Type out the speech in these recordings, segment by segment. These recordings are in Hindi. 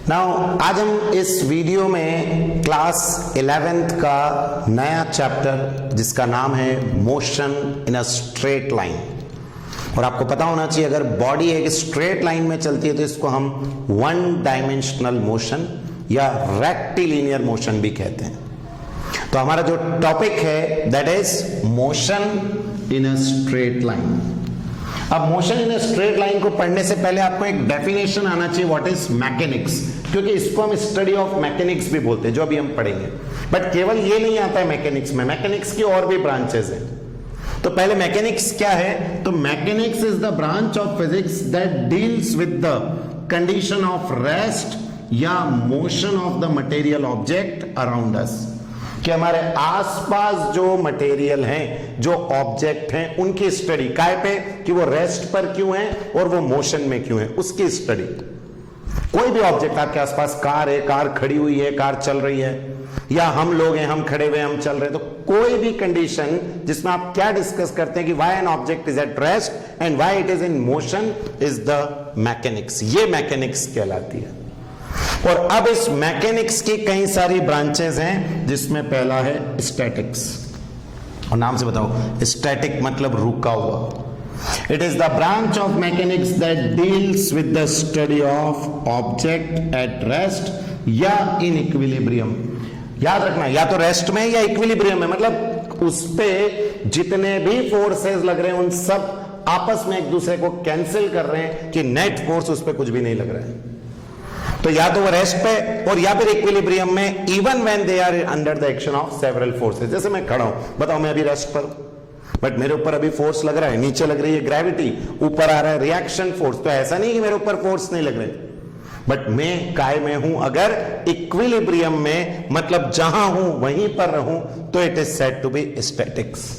नाउ आज हम इस वीडियो में क्लास 11th का नया चैप्टर जिसका नाम है motion in a straight line. और आपको पता होना चाहिए अगर बॉडी एक स्ट्रेट लाइन में चलती है तो इसको हम वन डायमेंशनल मोशन या रेक्टिलिनियर मोशन भी कहते हैं। तो हमारा जो टॉपिक है that is motion in a straight line. अब motion in a straight line को पढ़ने से पहले आपको एक डेफिनेशन आना चाहिए व्हाट इज मैकेनिक्स, क्योंकि इसको हम स्टडी ऑफ मैकेनिक्स भी बोलते हैं जो अभी हम पढ़ेंगे। बट केवल ये नहीं आता है मैकेनिक्स में, मैकेनिक्स की और भी ब्रांचेस हैं। तो पहले मैकेनिक्स क्या है? तो mechanics is the branch of physics that deals with the condition of rest या motion of the material object around us, कि हमारे आसपास जो मटेरियल हैं, जो ऑब्जेक्ट हैं, उनकी स्टडी काय पे, कि वो रेस्ट पर क्यों है और वो मोशन में क्यों है, उसकी स्टडी। कोई भी ऑब्जेक्ट आपके आसपास, कार है, कार खड़ी हुई है, कार चल रही है, या हम लोग हैं, हम खड़े हुए, हम चल रहे हैं, तो कोई भी कंडीशन जिसमें आप क्या डिस्कस करते हैं कि why an object is at rest and why it is in motion is the mechanics. ये मैकेनिक्स कहलाती है। और अब इस मैकेनिक्स की कई सारी ब्रांचेस हैं, जिसमें पहला है स्टैटिक्स। और नाम से बताओ, स्टैटिक मतलब रुका हुआ। It is the branch of mechanics that deals with the study of object at rest या इन इक्विलिब्रियम। याद रखना, या तो रेस्ट में या इक्विलिब्रियम में, मतलब उस पे जितने भी फोर्सेस लग रहे हैं उन सब आपस में एक दूसरे को कैंसिल कर रहे हैं कि नेट फोर्स उस पर कुछ भी नहीं लग रहा है। तो या तो वो रेस्ट पे और या फिर इक्विलिब्रियम में, even when they are under the action of several forces. जैसे मैं खड़ा हूं, बताओ मैं अभी रेस्ट पर, बट मेरे ऊपर अभी फोर्स लग रहा है, नीचे लग रही है ग्रेविटी, ऊपर आ रहा है रिएक्शन फोर्स। तो ऐसा नहीं कि मेरे ऊपर फोर्स नहीं लग रहे, बट मैं काय में हूं अगर इक्विलिब्रियम में, मतलब जहां हूं वहीं पर रहूं, तो it is said to be statics.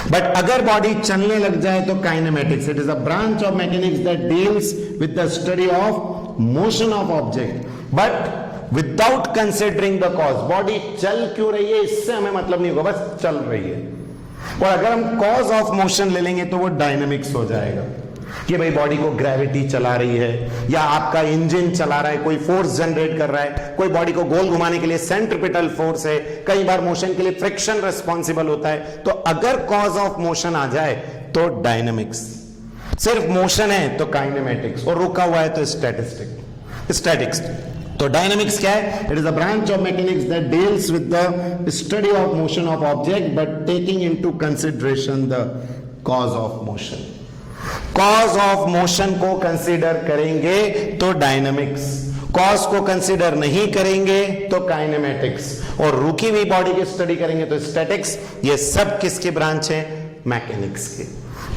But अगर बॉडी चलने लग जाए तो kinematics. It is a branch of mechanics that deals with the study of motion of object but without considering the cause. Body चल क्यों रही है इससे हमें मतलब नहीं होगा, बस चल रही है। और अगर हम कॉज ऑफ मोशन ले लेंगे तो वो डायनेमिक्स हो जाएगा, कि भाई बॉडी को ग्रेविटी चला रही है, या आपका इंजन चला रहा है, कोई फोर्स जनरेट कर रहा है, कोई बॉडी को गोल घुमाने के लिए सेंट्रिपिटल फोर्स है, कई बार मोशन के लिए फ्रिक्शन रिस्पॉन्सिबल होता है। तो अगर कॉज ऑफ मोशन आ जाए तो डायनेमिक्स, सिर्फ मोशन है तो काइनेमेटिक्स, और रुका हुआ है तो स्टैटिक्स। तो डायनेमिक्स क्या है? It is a branch of mechanics that deals with the study of motion of object but taking into consideration the cause of motion. Cause of motion को कंसीडर करेंगे तो डायनेमिक्स, कॉज को कंसीडर नहीं करेंगे तो काइनेमेटिक्स, और रुकी हुई बॉडी की स्टडी करेंगे तो स्टैटिक्स। ये सब किसके ब्रांच है? मैकेनिक्स के।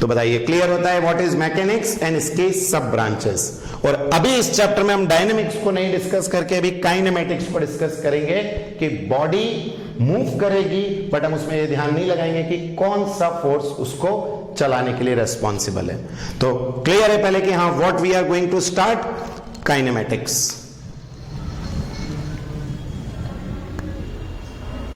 तो बताइए, क्लियर होता है व्हाट इज मैकेनिक्स एंड इसके सब ब्रांचेस। और अभी इस चैप्टर में हम डायनेमिक्स को नहीं डिस्कस करके अभी काइनेमेटिक्स को डिस्कस करेंगे, कि बॉडी मूव करेगी बट हम उसमें ये ध्यान नहीं लगाएंगे कि कौन सा फोर्स उसको चलाने के लिए रेस्पॉन्सिबल है। तो क्लियर है पहले कि हाँ, what we are going to start? Kinematics.